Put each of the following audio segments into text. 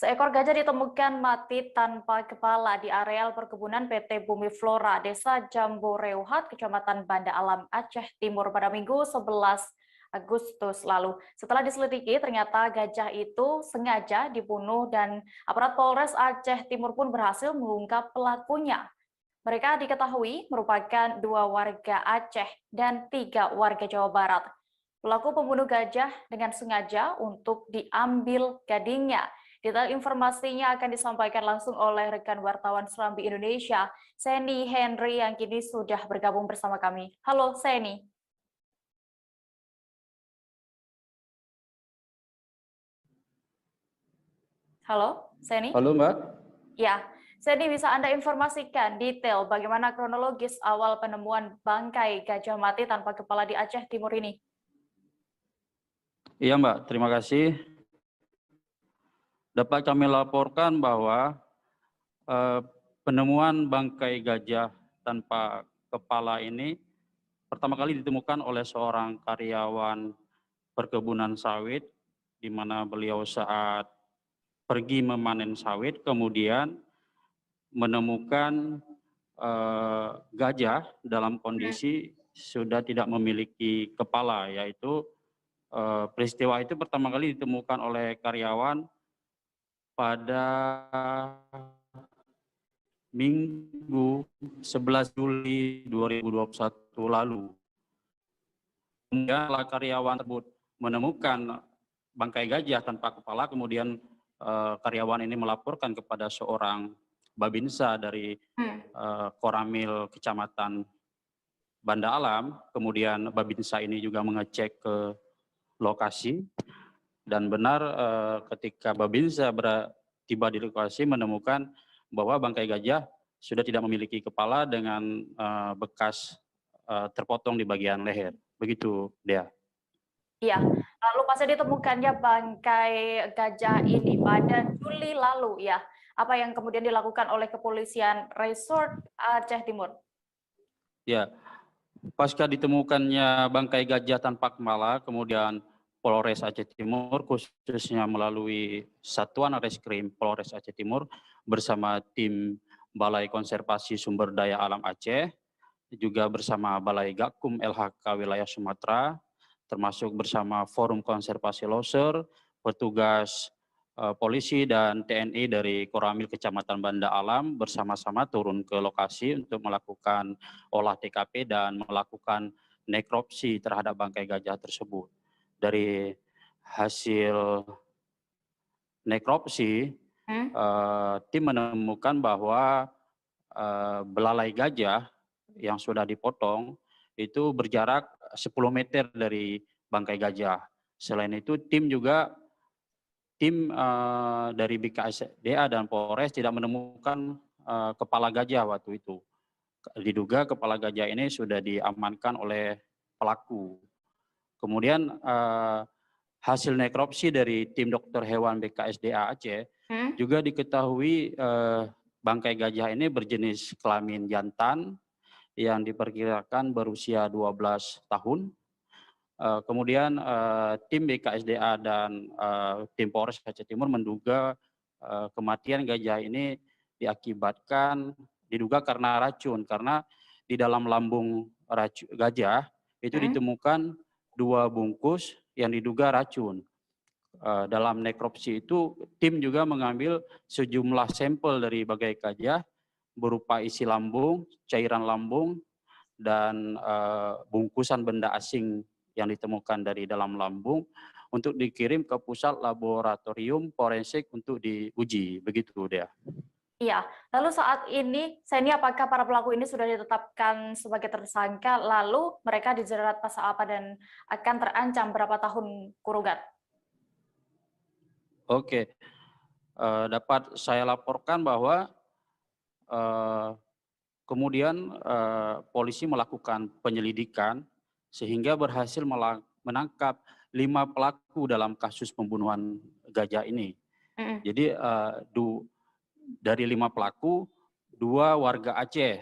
Seekor gajah ditemukan mati tanpa kepala di areal perkebunan PT Bumi Flora, Desa Jamboreuhat, Kecamatan Banda Alam, Aceh Timur pada Minggu 11 Agustus lalu. Setelah diselidiki, ternyata gajah itu sengaja dibunuh dan aparat Polres Aceh Timur pun berhasil mengungkap pelakunya. Mereka diketahui merupakan 2 warga Aceh dan 3 warga Jawa Barat. Pelaku pembunuh gajah dengan sengaja untuk diambil gadingnya. Detail informasinya akan disampaikan langsung oleh rekan wartawan Serambi Indonesia, Seni Henry, yang kini sudah bergabung bersama kami. Halo Seni. Halo Seni. Halo Mbak. Ya, Seni, bisa Anda informasikan detail bagaimana kronologis awal penemuan bangkai gajah mati tanpa kepala di Aceh Timur ini? Iya Mbak, terima kasih. Dapat kami laporkan bahwa penemuan bangkai gajah tanpa kepala ini pertama kali ditemukan oleh seorang karyawan perkebunan sawit, di mana beliau saat pergi memanen sawit kemudian menemukan gajah dalam kondisi sudah tidak memiliki kepala, yaitu peristiwa itu pertama kali ditemukan oleh karyawan pada Minggu 11 Juli 2021 lalu. Kemudian karyawan tersebut menemukan bangkai gajah tanpa kepala, kemudian karyawan ini melaporkan kepada seorang Babinsa dari Koramil Kecamatan Banda Alam. Kemudian Babinsa ini juga mengecek ke lokasi, dan benar ketika Babinsa tiba di lokasi menemukan bahwa bangkai gajah sudah tidak memiliki kepala dengan bekas terpotong di bagian leher. Begitu, Dea. Iya, lalu pasca ditemukannya bangkai gajah ini pada Juli lalu, ya, apa yang kemudian dilakukan oleh kepolisian Resort Aceh Timur? Ya, pasca ditemukannya bangkai gajah tanpa kepala, kemudian Polres Aceh Timur, khususnya melalui Satuan Reskrim Polres Aceh Timur bersama tim Balai Konservasi Sumber Daya Alam Aceh, juga bersama Balai Gakum LHK Wilayah Sumatera, termasuk bersama Forum Konservasi Loser, petugas polisi dan TNI dari Koramil Kecamatan Banda Alam bersama-sama turun ke lokasi untuk melakukan olah TKP dan melakukan nekropsi terhadap bangkai gajah tersebut. Dari hasil nekropsi, tim menemukan bahwa belalai gajah yang sudah dipotong itu berjarak 10 meter dari bangkai gajah. Selain itu tim dari BKSDA dan Polres tidak menemukan kepala gajah waktu itu. Diduga kepala gajah ini sudah diamankan oleh pelaku. Kemudian hasil nekropsi dari tim dokter hewan BKSDA Aceh juga diketahui bangkai gajah ini berjenis kelamin jantan yang diperkirakan berusia 12 tahun. Kemudian tim BKSDA dan tim Polres Aceh Timur menduga kematian gajah ini diduga karena racun, karena di dalam lambung gajah itu ditemukan 2 bungkus yang diduga racun. Dalam nekropsi itu tim juga mengambil sejumlah sampel dari bangkai gajah berupa isi lambung, cairan lambung, dan bungkusan benda asing yang ditemukan dari dalam lambung untuk dikirim ke pusat laboratorium forensik untuk diuji. Begitu, Dea. Iya, lalu saat ini, Seni, apakah para pelaku ini sudah ditetapkan sebagai tersangka, lalu mereka dijerat pasal apa dan akan terancam berapa tahun kurungan? Oke, dapat saya laporkan bahwa kemudian polisi melakukan penyelidikan sehingga berhasil menangkap 5 pelaku dalam kasus pembunuhan gajah ini. Jadi dari 5 pelaku, 2 warga Aceh,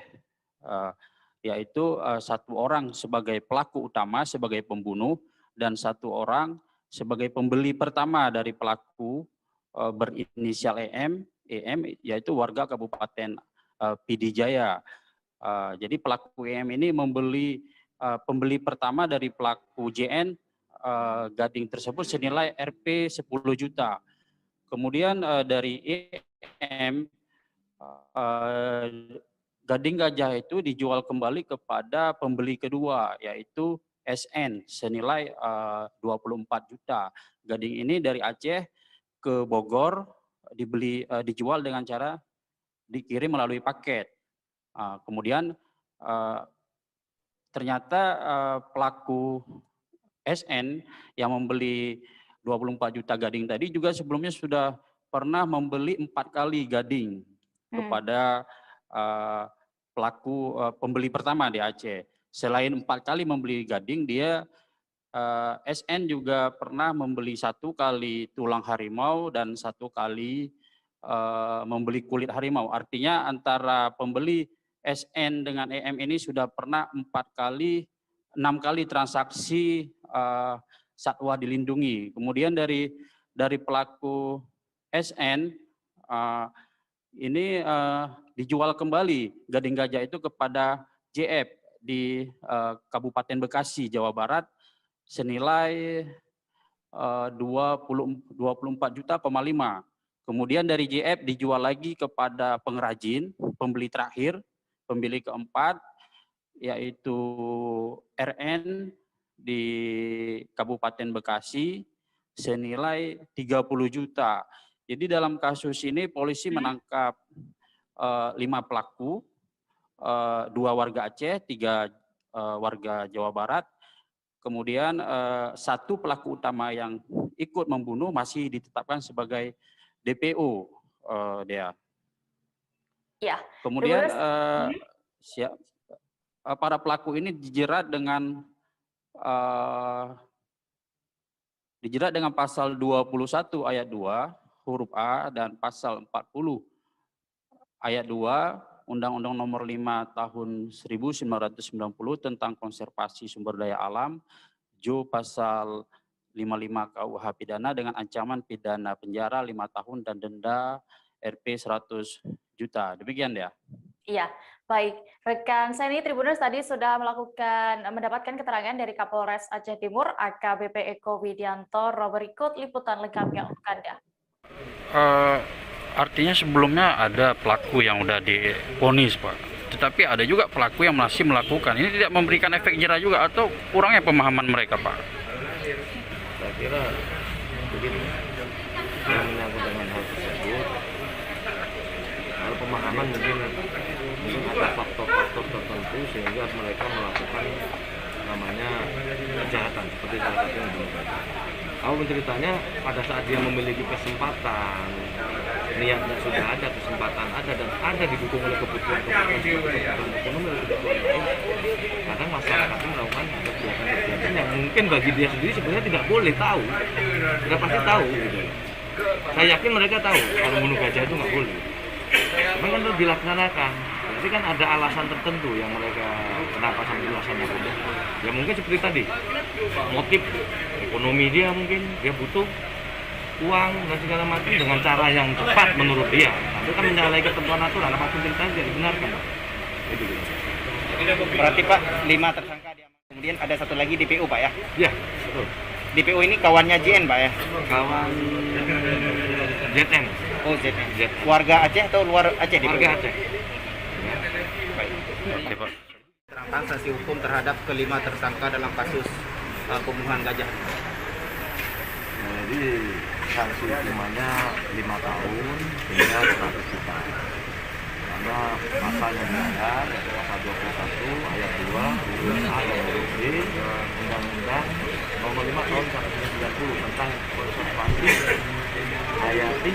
yaitu 1 orang sebagai pelaku utama, sebagai pembunuh, dan 1 orang sebagai pembeli pertama dari pelaku berinisial EM yaitu warga Kabupaten PD Jaya. Jadi pelaku EM ini pembeli pertama dari pelaku JN gading tersebut senilai Rp 10 juta. Kemudian dari EM gading gajah itu dijual kembali kepada pembeli kedua yaitu SN senilai 24 juta. Gading ini dari Aceh ke Bogor dijual dengan cara dikirim melalui paket. Kemudian ternyata pelaku SN yang membeli 24 juta gading tadi juga sebelumnya sudah pernah membeli 4 kali gading kepada pelaku pembeli pertama di Aceh. Selain 4 kali membeli gading, dia SN juga pernah membeli 1 kali tulang harimau dan 1 kali membeli kulit harimau. Artinya antara pembeli SN dengan EM ini sudah pernah 6 kali transaksi satwa dilindungi. Kemudian dari pelaku SN ini dijual kembali gading gajah itu kepada JF di Kabupaten Bekasi, Jawa Barat senilai 24 juta, 5. Kemudian dari JF dijual lagi kepada pengrajin, pembeli terakhir, pembeli keempat, yaitu RN di Kabupaten Bekasi senilai 30 juta. Jadi dalam kasus ini polisi menangkap 5 pelaku, 2 warga Aceh, 3 warga Jawa Barat. Kemudian 1 pelaku utama yang ikut membunuh masih ditetapkan sebagai DPO, Dea. Ya. Kemudian para pelaku ini dijerat dengan pasal 21 ayat 2 huruf A dan pasal 40 ayat 2 Undang-Undang Nomor 5 Tahun 1990 tentang konservasi sumber daya alam, Jo pasal 55 KUH pidana dengan ancaman pidana penjara 5 tahun dan denda Rp 100 juta. Demikian ya. Iya, baik. Rekan saya ini Tribuners tadi sudah mendapatkan keterangan dari Kapolres Aceh Timur, AKBP Eko Widianto. Berikut liputan lengkapnya untuk Anda. Artinya sebelumnya ada pelaku yang udah divonis, Pak. Tetapi ada juga pelaku yang masih melakukan. Ini tidak memberikan efek jera juga atau kurangnya pemahaman mereka, Pak? Saya kira begini, yang menyangkut dengan hal tersebut, kalau pemahaman mungkin ada faktor-faktor tertentu sehingga mereka melakukan namanya kejahatan seperti salah satu yang dilakukan. Kalau menceritanya pada saat dia memiliki kesempatan, niatnya sudah ada, kesempatan ada dan ada didukung oleh kebutuhan ekonomi oleh kebutuhan lain, kadang masyarakat melakukan kegiatan-kegiatan yang mungkin bagi dia sendiri sebenarnya tidak boleh tahu, tidak pasti tahu. Gitu. Saya yakin mereka tahu kalau bunuh gajah itu nggak boleh, cuma kan itu dilaksanakan. Berarti kan ada alasan tertentu yang mereka kenapa sampai dilaksanakan. Ya mungkin seperti tadi, motif ekonomi dia mungkin, dia butuh uang dan segala macam dengan cara yang tepat menurut dia. Tapi kan menyalahi ketentuan aturan, apapun ceritanya tidak dibenarkan. Itu gitu. Berarti Pak, 5 tersangka diamankan. Kemudian ada 1 lagi DPO Pak ya? Ya, betul. DPO ini kawannya JN Pak ya? Kawan ZN. Oh ZN. Warga Aceh atau luar Aceh? Warga Aceh. Baik. Terangkan sanksi hukum terhadap ke-5 tersangka dalam kasus pembunuhan gajah. Nah, jadi sanksi hukumannya 5 tahun hingga 100 juta. Karena pasal yang melanggar yaitu pasal 21 ayat 2 huruf A dan huruf B Undang-Undang Nomor 5 Tahun 1990 tentang konservasi hayati